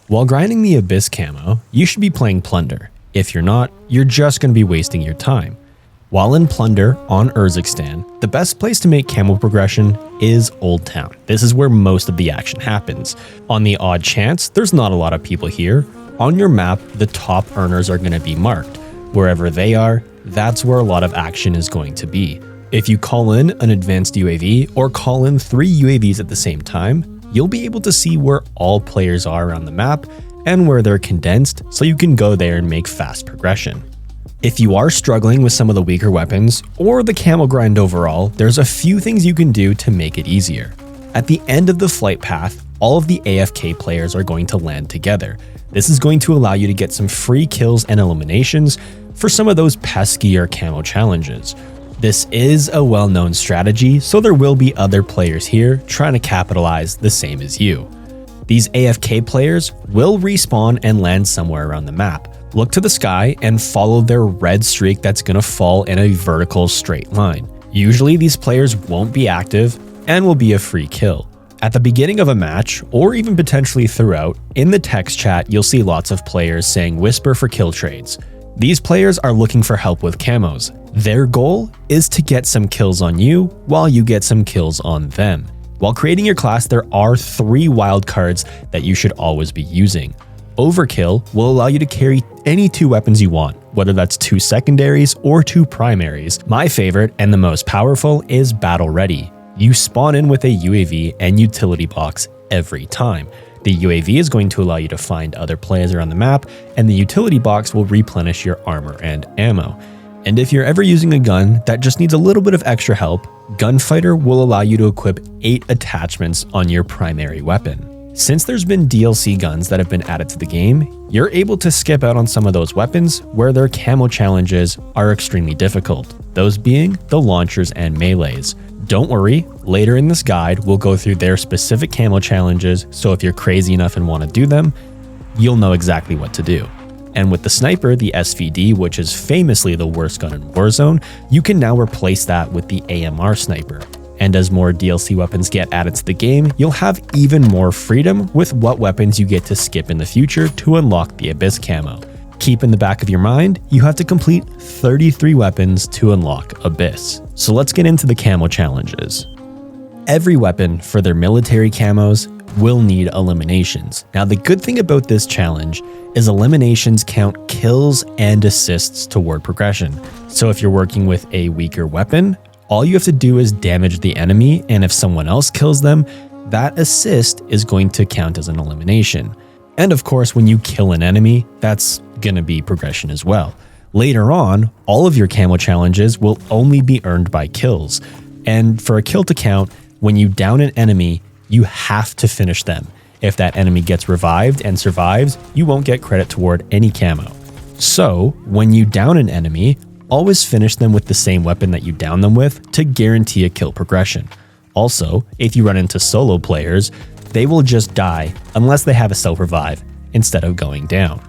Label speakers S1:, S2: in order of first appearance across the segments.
S1: While grinding the Abyss camo, you should be playing Plunder. If you're not, you're just going to be wasting your time. While in Plunder on Urzikstan, the best place to make camo progression is Old Town. This is where most of the action happens. On the odd chance, there's not a lot of people here. On your map, the top earners are going to be marked. Wherever they are, that's where a lot of action is going to be. If you call in an advanced UAV or call in 3 UAVs at the same time, you'll be able to see where all players are around the map and where they're condensed, so you can go there and make fast progression. If you are struggling with some of the weaker weapons or the camo grind overall, there's a few things you can do to make it easier. At the end of the flight path, all of the AFK players are going to land together. This is going to allow you to get some free kills and eliminations for some of those peskier camo challenges. This is a well-known strategy, so there will be other players here trying to capitalize the same as you. These AFK players will respawn and land somewhere around the map. Look to the sky and follow their red streak that's going to fall in a vertical straight line. Usually these players won't be active and will be a free kill. At the beginning of a match, or even potentially throughout, in the text chat you'll see lots of players saying whisper for kill trades. These players are looking for help with camos. Their goal is to get some kills on you while you get some kills on them. While creating your class, there are 3 wildcards that you should always be using. Overkill will allow you to carry any 2 weapons you want, whether that's 2 secondaries or 2 primaries. My favorite and the most powerful is Battle Ready. You spawn in with a UAV and utility box every time. The UAV is going to allow you to find other players around the map, and the utility box will replenish your armor and ammo. And if you're ever using a gun that just needs a little bit of extra help, Gunfighter will allow you to equip 8 attachments on your primary weapon. Since there's been DLC guns that have been added to the game, you're able to skip out on some of those weapons where their camo challenges are extremely difficult, those being the launchers and melees. Don't worry, later in this guide we'll go through their specific camo challenges, so if you're crazy enough and want to do them, you'll know exactly what to do. And with the sniper, the SVD, which is famously the worst gun in Warzone, you can now replace that with the AMR sniper. And as more DLC weapons get added to the game, you'll have even more freedom with what weapons you get to skip in the future to unlock the Abyss camo. Keep in the back of your mind, you have to complete 33 weapons to unlock Abyss. So let's get into the camo challenges. Every weapon for their military camos will need eliminations. Now the good thing about this challenge is eliminations count kills and assists toward progression. So if you're working with a weaker weapon, all you have to do is damage the enemy, and if someone else kills them, that assist is going to count as an elimination. And of course, when you kill an enemy, that's gonna be progression as well. Later on, all of your camo challenges will only be earned by kills. And for a kill to count, when you down an enemy, you have to finish them. If that enemy gets revived and survives, you won't get credit toward any camo. So, when you down an enemy, always finish them with the same weapon that you down them with to guarantee a kill progression. Also, if you run into solo players, they will just die unless they have a self-revive instead of going down.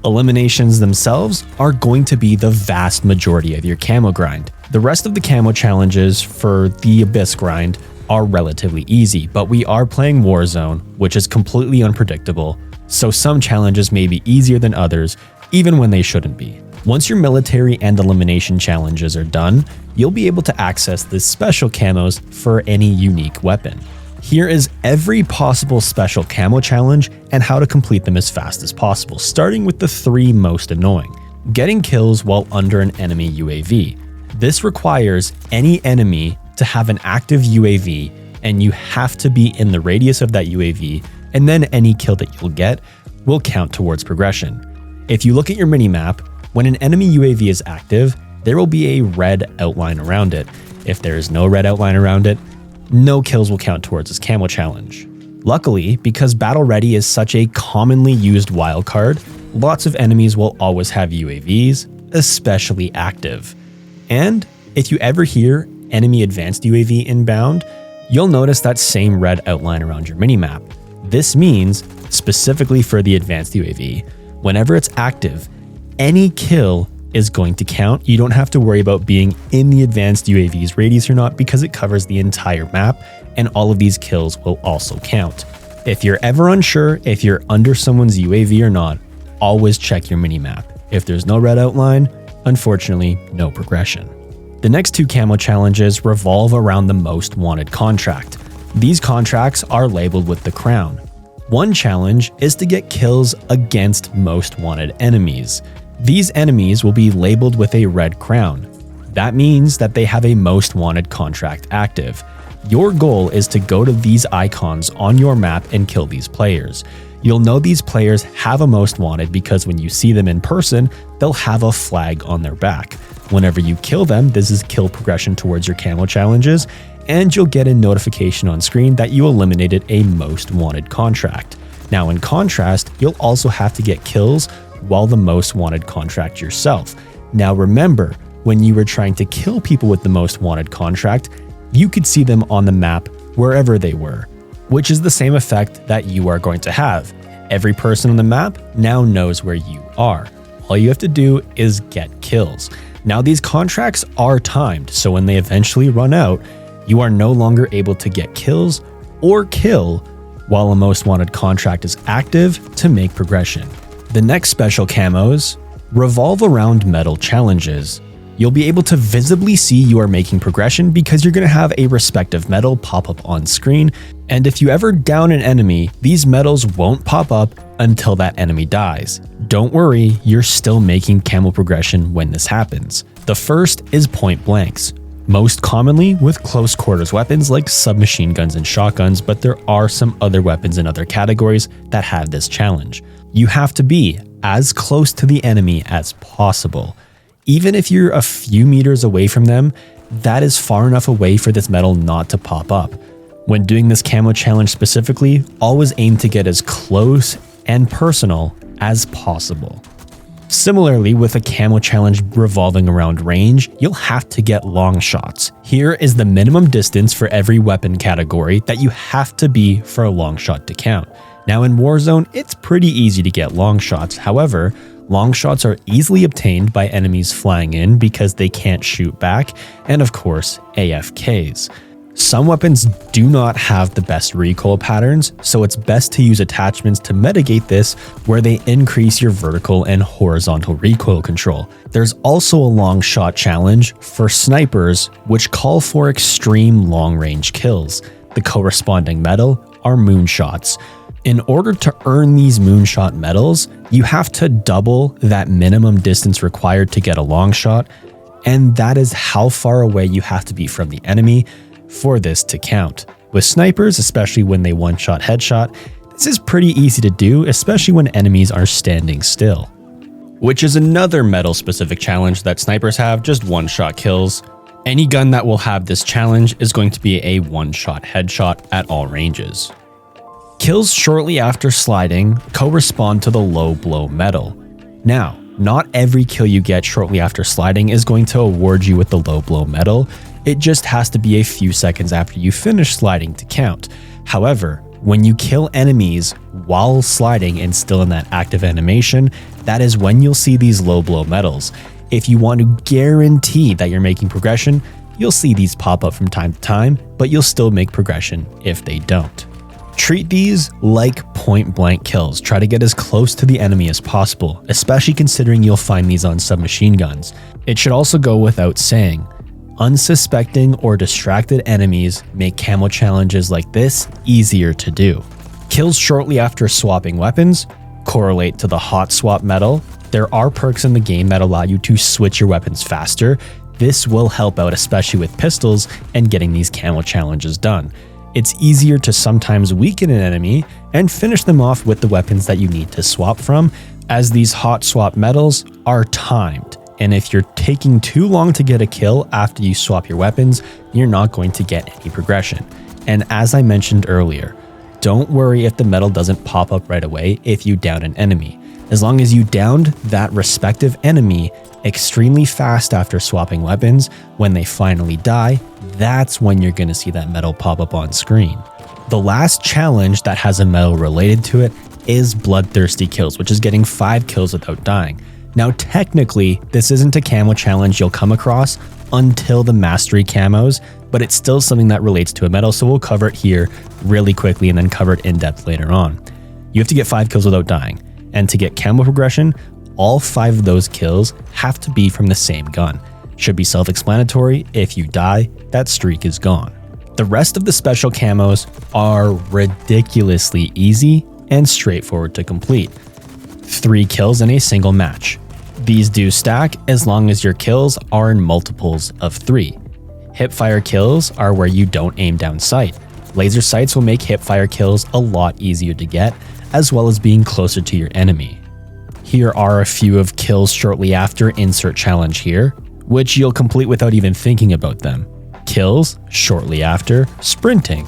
S1: Eliminations themselves are going to be the vast majority of your camo grind. The rest of the camo challenges for the Abyss grind are relatively easy, but we are playing Warzone, which is completely unpredictable, so some challenges may be easier than others, even when they shouldn't be. Once your military and elimination challenges are done, you'll be able to access the special camos for any unique weapon. Here is every possible special camo challenge and how to complete them as fast as possible, starting with the 3 most annoying. Getting kills while under an enemy UAV. This requires any enemy to have an active UAV, and you have to be in the radius of that UAV, and then any kill that you'll get will count towards progression. If you look at your minimap, when an enemy UAV is active, there will be a red outline around it. If there is no red outline around it, no kills will count towards this camo challenge. Luckily, because Battle Ready is such a commonly used wildcard, lots of enemies will always have UAVs, especially active. And if you ever hear enemy advanced UAV inbound, you'll notice that same red outline around your minimap. This means, specifically for the advanced UAV, whenever it's active, any kill is going to count. You don't have to worry about being in the advanced UAV's radius or not, because it covers the entire map, and all of these kills will also count. If you're ever unsure if you're under someone's UAV or not, always check your minimap. If there's no red outline, unfortunately, no progression. The next two camo challenges revolve around the most wanted contract. These contracts are labeled with the crown. One challenge is to get kills against most wanted enemies. These enemies will be labeled with a red crown. That means that they have a most wanted contract active. Your goal is to go to these icons on your map and kill these players. You'll know these players have a most wanted because when you see them in person, they'll have a flag on their back. Whenever you kill them, this is kill progression towards your camo challenges, and you'll get a notification on screen that you eliminated a most wanted contract. Now in contrast, you'll also have to get kills while the most wanted contract yourself. Now remember, when you were trying to kill people with the most wanted contract, you could see them on the map wherever they were, which is the same effect that you are going to have. Every person on the map now knows where you are. All you have to do is get kills. Now these contracts are timed, so when they eventually run out, you are no longer able to get kills or kill while a most wanted contract is active to make progression. The next special camos revolve around medal challenges. You'll be able to visibly see you are making progression because you're going to have a respective medal pop up on screen, and if you ever down an enemy, these medals won't pop up until that enemy dies. Don't worry, you're still making camo progression when this happens. The first is point blanks, most commonly with close quarters weapons like submachine guns and shotguns, but there are some other weapons in other categories that have this challenge. You have to be as close to the enemy as possible. Even if you're a few meters away from them, that is far enough away for this medal not to pop up. When doing this camo challenge specifically, always aim to get as close and personal as possible. Similarly, with a camo challenge revolving around range, you'll have to get long shots. Here is the minimum distance for every weapon category that you have to be for a long shot to count. Now in Warzone, it's pretty easy to get long shots. However, long shots are easily obtained by enemies flying in because they can't shoot back, and of course, AFKs. Some weapons do not have the best recoil patterns, so it's best to use attachments to mitigate this where they increase your vertical and horizontal recoil control. There's also a long shot challenge for snipers, which call for extreme long range kills. The corresponding medal are moonshots. In order to earn these moonshot medals, you have to double that minimum distance required to get a long shot, and that is how far away you have to be from the enemy for this to count. With snipers, especially when they one-shot headshot, this is pretty easy to do, especially when enemies are standing still. Which is another medal-specific challenge that snipers have, just one-shot kills. Any gun that will have this challenge is going to be a one-shot headshot at all ranges. Kills shortly after sliding correspond to the low blow medal. Now, not every kill you get shortly after sliding is going to award you with the low blow medal. It just has to be a few seconds after you finish sliding to count. However, when you kill enemies while sliding and still in that active animation, that is when you'll see these low blow medals. If you want to guarantee that you're making progression, you'll see these pop up from time to time, but you'll still make progression if they don't. Treat these like point blank kills. Try to get as close to the enemy as possible, especially considering you'll find these on submachine guns. It should also go without saying, unsuspecting or distracted enemies make camo challenges like this easier to do. Kills shortly after swapping weapons correlate to the hot swap medal. There are perks in the game that allow you to switch your weapons faster. This will help out, especially with pistols and getting these camo challenges done. It's easier to sometimes weaken an enemy and finish them off with the weapons that you need to swap from, as these hot swap medals are timed. And if you're taking too long to get a kill after you swap your weapons, you're not going to get any progression. And as I mentioned earlier, don't worry if the medal doesn't pop up right away if you down an enemy. As long as you downed that respective enemy extremely fast after swapping weapons, when they finally die, that's when you're going to see that medal pop up on screen. The last challenge that has a medal related to it is bloodthirsty kills, which is getting 5 kills without dying. Now technically, this isn't a camo challenge you'll come across until the mastery camos, but it's still something that relates to a medal, so we'll cover it here really quickly and then cover it in depth later on. You have to get 5 kills without dying, and to get camo progression, all 5 of those kills have to be from the same gun. Should be self-explanatory. If you die, that streak is gone. The rest of the special camos are ridiculously easy and straightforward to complete. 3 kills in a single match. These do stack as long as your kills are in multiples of 3. Hipfire kills are where you don't aim down sight. Laser sights will make hipfire kills a lot easier to get, as well as being closer to your enemy. Here are a few of kills shortly after insert challenge here, which you'll complete without even thinking about them. Kills shortly after sprinting.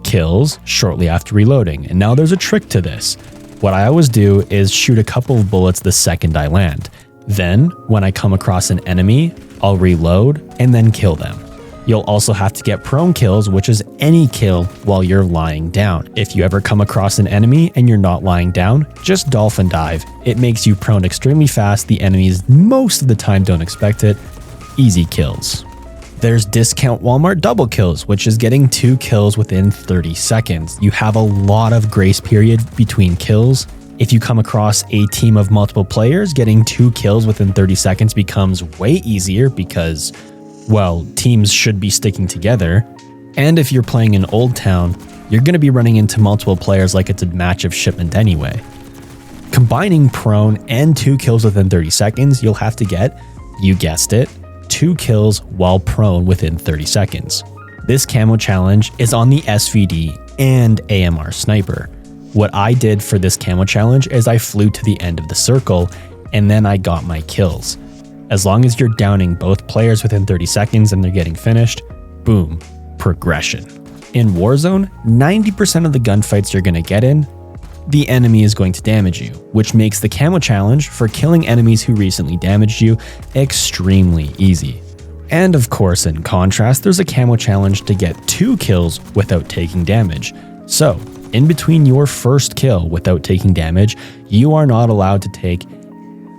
S1: Kills shortly after reloading. And now there's a trick to this. What I always do is shoot a couple of bullets the second I land. Then, when I come across an enemy, I'll reload and then kill them. You'll also have to get prone kills, which is any kill while you're lying down. If you ever come across an enemy and you're not lying down, just dolphin dive. It makes you prone extremely fast. The enemies most of the time don't expect it. Easy kills. There's discount Walmart double kills, which is getting 2 kills within 30 seconds. You have a lot of grace period between kills. If you come across a team of multiple players, getting 2 kills within 30 seconds becomes way easier because, well, teams should be sticking together. And if you're playing in Old Town, you're going to be running into multiple players like it's a match of shipment anyway. Combining prone and 2 kills within 30 seconds, you'll have to get, you guessed it, 2 kills while prone within 30 seconds. This camo challenge is on the SVD and AMR sniper. What I did for this camo challenge is I flew to the end of the circle and then I got my kills. As long as you're downing both players within 30 seconds and they're getting finished, boom, progression. In Warzone, 90% of the gunfights you're going to get in, the enemy is going to damage you, which makes the camo challenge for killing enemies who recently damaged you extremely easy. And of course, in contrast, there's a camo challenge to get 2 kills without taking damage. So, in between your first kill without taking damage, you are not allowed to take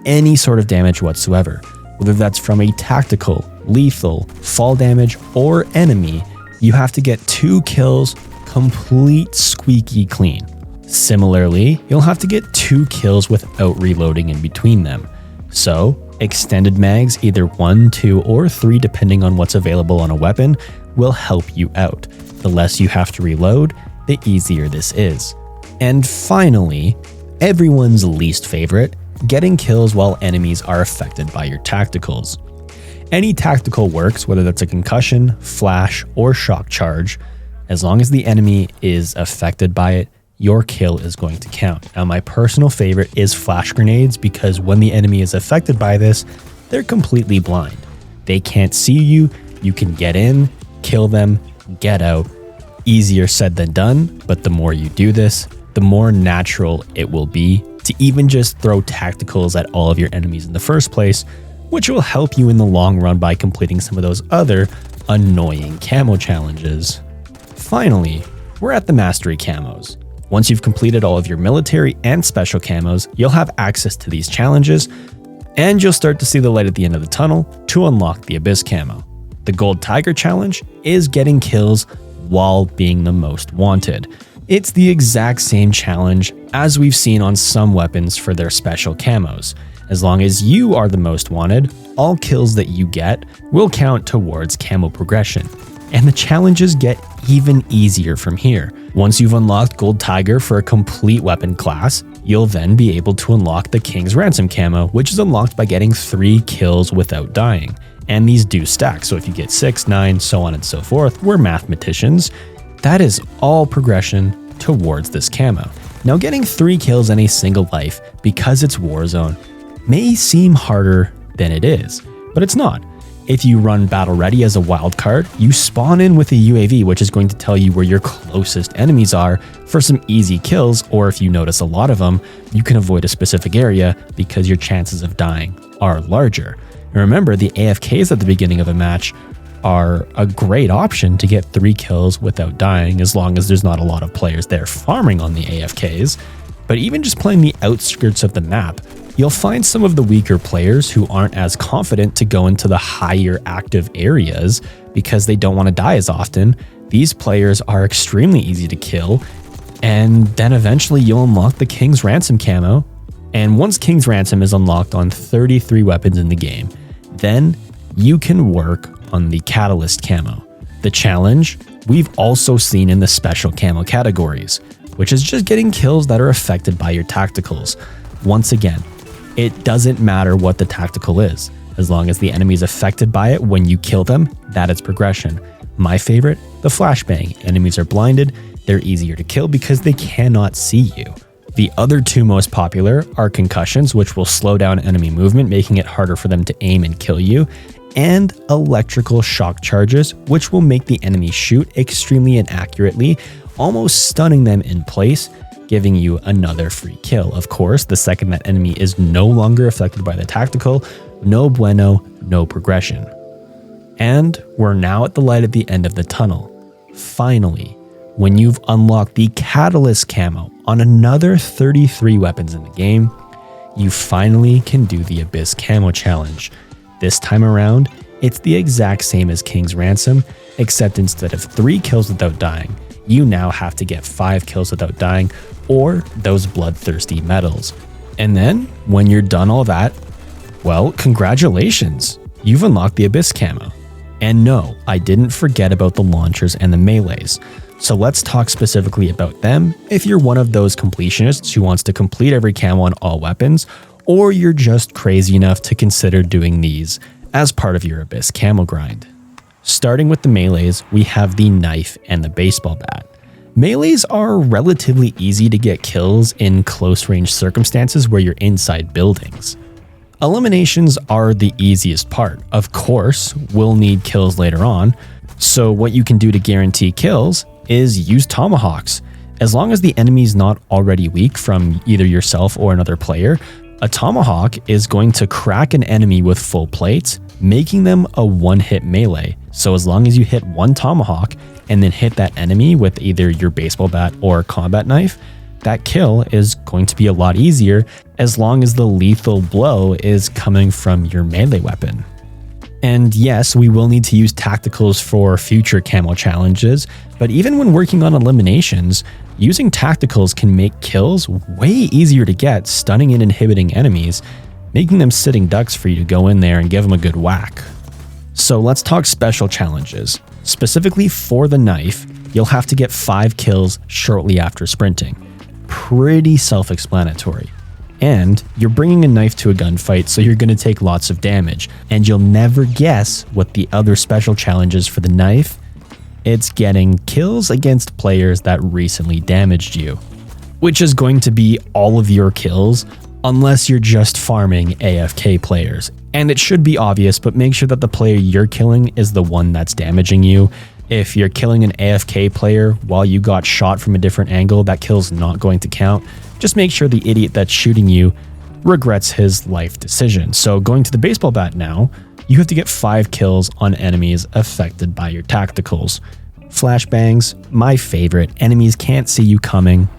S1: any sort of damage whatsoever. Whether that's from a tactical, lethal, fall damage, or enemy, you have to get 2 kills complete squeaky clean. Similarly, you'll have to get 2 kills without reloading in between them. So, extended mags, either 1, 2, or 3 depending on what's available on a weapon, will help you out. The less you have to reload, the easier this is. And finally, everyone's least favorite, getting kills while enemies are affected by your tacticals. Any tactical works, whether that's a concussion, flash, or shock charge. As long as the enemy is affected by it, your kill is going to count. Now, my personal favorite is flash grenades because when the enemy is affected by this, they're completely blind. They can't see you, you can get in, kill them, get out. Easier said than done, but the more you do this, the more natural it will be to even just throw tacticals at all of your enemies in the first place, which will help you in the long run by completing some of those other annoying camo challenges. Finally, we're at the mastery camos. Once you've completed all of your military and special camos, you'll have access to these challenges, and you'll start to see the light at the end of the tunnel to unlock the Abyss camo. The Gold Tiger challenge is getting kills while being the most wanted. It's the exact same challenge as we've seen on some weapons for their special camos. As long as you are the most wanted, all kills that you get will count towards camo progression. And the challenges get even easier from here. Once you've unlocked Gold Tiger for a complete weapon class, you'll then be able to unlock the King's Ransom camo, which is unlocked by getting 3 kills without dying. And these do stack, so if you get 6, 9, so on and so forth, we're mathematicians. That is all progression towards this camo. Now, getting 3 kills in a single life, because it's Warzone, may seem harder than it is, but it's not. If you run Battle Ready as a wild card, you spawn in with a UAV, which is going to tell you where your closest enemies are for some easy kills, or if you notice a lot of them, you can avoid a specific area because your chances of dying are larger. And remember, the AFKs at the beginning of a match are a great option to get 3 kills without dying, as long as there's not a lot of players there farming on the AFKs. But even just playing the outskirts of the map, You'll find some of the weaker players who aren't as confident to go into the higher active areas because they don't want to die as often. These players are extremely easy to kill, and then eventually you'll unlock the King's Ransom camo. And once King's Ransom is unlocked on 33 weapons in the game, then you can work on the Catalyst camo. The challenge we've also seen in the special camo categories, which is just getting kills that are affected by your tacticals. Once again, it doesn't matter what the tactical is. As long as the enemy is affected by it when you kill them, that is progression. My favorite, the flashbang. Enemies are blinded, they're easier to kill because they cannot see you. The other two most popular are concussions, which will slow down enemy movement, making it harder for them to aim and kill you, and electrical shock charges, which will make the enemy shoot extremely inaccurately, almost stunning them in place, giving you another free kill. Of course, the second that enemy is no longer affected by the tactical, no bueno, no progression. And we're now at the light at the end of the tunnel. Finally, when you've unlocked the Catalyst camo on another 33 weapons in the game, you finally can do the Abyss camo challenge. This time around, it's the exact same as King's Ransom, except instead of 3 kills without dying, you now have to get 5 kills without dying, or those bloodthirsty medals. And then, when you're done all that, well, congratulations, you've unlocked the Abyss camo. And no, I didn't forget about the launchers and the melees. So let's talk specifically about them if you're one of those completionists who wants to complete every camo on all weapons, or you're just crazy enough to consider doing these as part of your Abyss camo grind. Starting with the melees, we have the knife and the baseball bat. Melees are relatively easy to get kills in close range circumstances where you're inside buildings. Eliminations are the easiest part. Of course, we'll need kills later on, so what you can do to guarantee kills is use tomahawks. As long as the enemy's not already weak from either yourself or another player, a tomahawk is going to crack an enemy with full plates, making them a one-hit melee. So as long as you hit one tomahawk and then hit that enemy with either your baseball bat or combat knife, that kill is going to be a lot easier as long as the lethal blow is coming from your melee weapon. And yes, we will need to use tacticals for future camo challenges, but even when working on eliminations, using tacticals can make kills way easier to get, stunning and inhibiting enemies, making them sitting ducks for you to go in there and give them a good whack. So let's talk special challenges. Specifically for the knife, you'll have to get 5 kills shortly after sprinting. Pretty self-explanatory. And you're bringing a knife to a gunfight, so you're going to take lots of damage. And you'll never guess what the other special challenge is for the knife. It's getting kills against players that recently damaged you, which is going to be all of your kills unless you're just farming AFK players. And it should be obvious, but make sure that the player you're killing is the one that's damaging you. If you're killing an AFK player while you got shot from a different angle, that kill's not going to count. Just make sure the idiot that's shooting you regrets his life decision. So going to the baseball bat now, you have to get 5 kills on enemies affected by your tacticals. Flashbangs, my favorite. Enemies can't see you coming.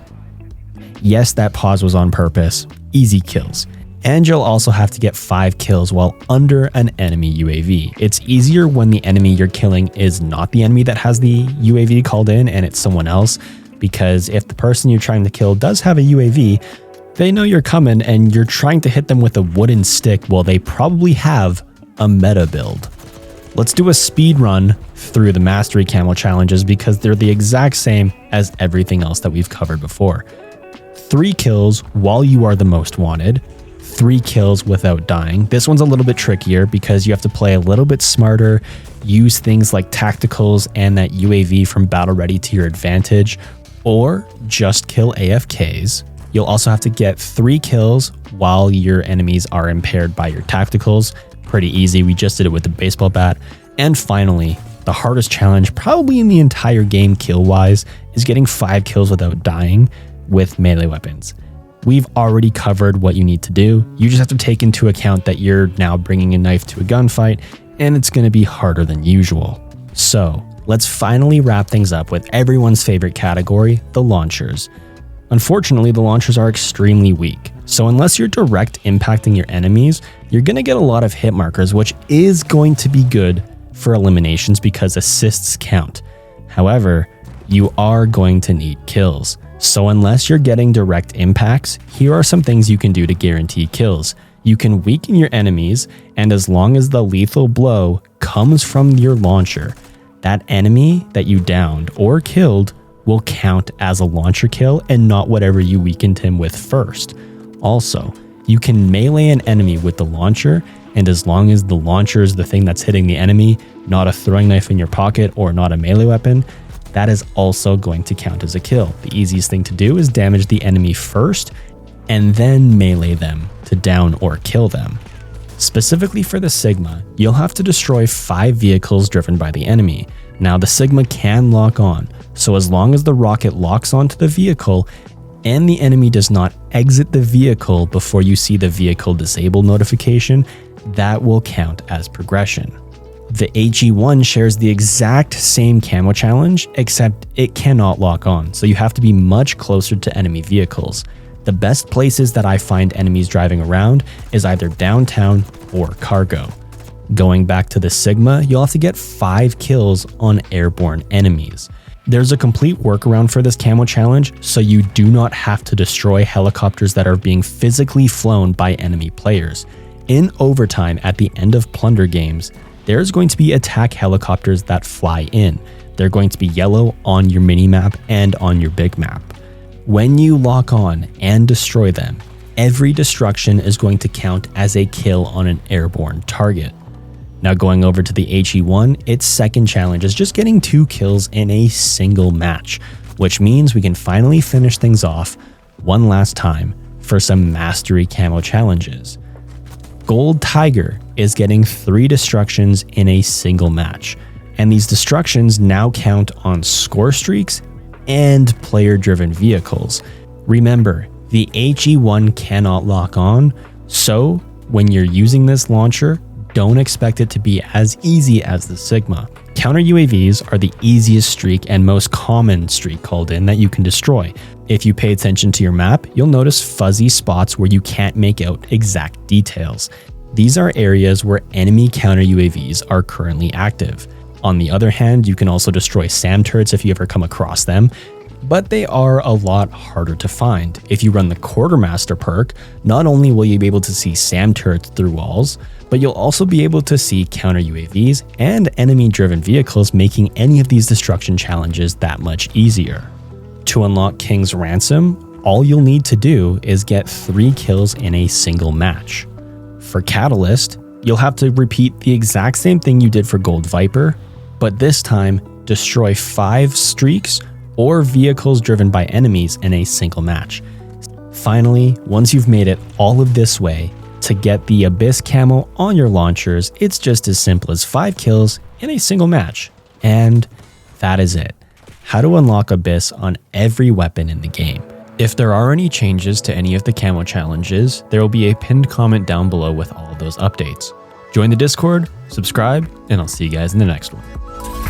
S1: Yes, that pause was on purpose. Easy kills. And you'll also have to get 5 kills while under an enemy UAV. It's easier when the enemy you're killing is not the enemy that has the UAV called in and it's someone else, because if the person you're trying to kill does have a UAV, they know you're coming and you're trying to hit them with a wooden stick while they probably have a meta build. Let's do a speed run through the mastery camo challenges because they're the exact same as everything else that we've covered before. 3 kills while you are the most wanted. 3 kills without dying. This one's a little bit trickier because you have to play a little bit smarter, use things like tacticals and that UAV from battle ready to your advantage, or just kill AFKs. You'll also have to get 3 kills while your enemies are impaired by your tacticals. Pretty easy, we just did it with the baseball bat. And finally, the hardest challenge probably in the entire game kill-wise is getting 5 kills without dying with melee weapons. We've already covered what you need to do. You just have to take into account that you're now bringing a knife to a gunfight, and it's going to be harder than usual. So let's finally wrap things up with everyone's favorite category, the launchers. Unfortunately, the launchers are extremely weak. So unless you're direct impacting your enemies, you're going to get a lot of hit markers, which is going to be good for eliminations because assists count. However, you are going to need kills. So unless you're getting direct impacts, here are some things you can do to guarantee kills. You can weaken your enemies, and as long as the lethal blow comes from your launcher, that enemy that you downed or killed will count as a launcher kill and not whatever you weakened him with first. Also, you can melee an enemy with the launcher, and as long as the launcher is the thing that's hitting the enemy, not a throwing knife in your pocket or not a melee weapon, that is also going to count as a kill. The easiest thing to do is damage the enemy first and then melee them to down or kill them. Specifically for the Sigma, you'll have to destroy 5 vehicles driven by the enemy. Now the Sigma can lock on, so as long as the rocket locks onto the vehicle and the enemy does not exit the vehicle before you see the vehicle disable notification, that will count as progression. The HE1 shares the exact same camo challenge, except it cannot lock on, so you have to be much closer to enemy vehicles. The best places that I find enemies driving around is either downtown or cargo. Going back to the Sigma, you'll have to get 5 kills on airborne enemies. There's a complete workaround for this camo challenge, so you do not have to destroy helicopters that are being physically flown by enemy players. In overtime at the end of plunder games, there's going to be attack helicopters that fly in. They're going to be yellow on your minimap and on your big map. When you lock on and destroy them, every destruction is going to count as a kill on an airborne target. Now going over to the HE1, its second challenge is just getting 2 kills in a single match, which means we can finally finish things off one last time for some mastery camo challenges. Gold Tiger is getting 3 destructions in a single match, and these destructions now count on score streaks and player-driven vehicles. Remember, the HE1 cannot lock on, so when you're using this launcher, don't expect it to be as easy as the Sigma. Counter UAVs are the easiest streak and most common streak called in that you can destroy. If you pay attention to your map, you'll notice fuzzy spots where you can't make out exact details. These are areas where enemy counter UAVs are currently active. On the other hand, you can also destroy SAM turrets if you ever come across them, but they are a lot harder to find. If you run the Quartermaster perk, not only will you be able to see SAM turrets through walls, but you'll also be able to see counter UAVs and enemy-driven vehicles, making any of these destruction challenges that much easier. To unlock King's Ransom, all you'll need to do is get 3 kills in a single match. For Catalyst, you'll have to repeat the exact same thing you did for Gold Viper, but this time destroy 5 streaks or vehicles driven by enemies in a single match. Finally, once you've made it all of this way, to get the Abyss camo on your launchers, it's just as simple as 5 kills in a single match. And that is it. How to unlock Abyss on every weapon in the game. If there are any changes to any of the camo challenges, there will be a pinned comment down below with all of those updates. Join the Discord, subscribe, and I'll see you guys in the next one.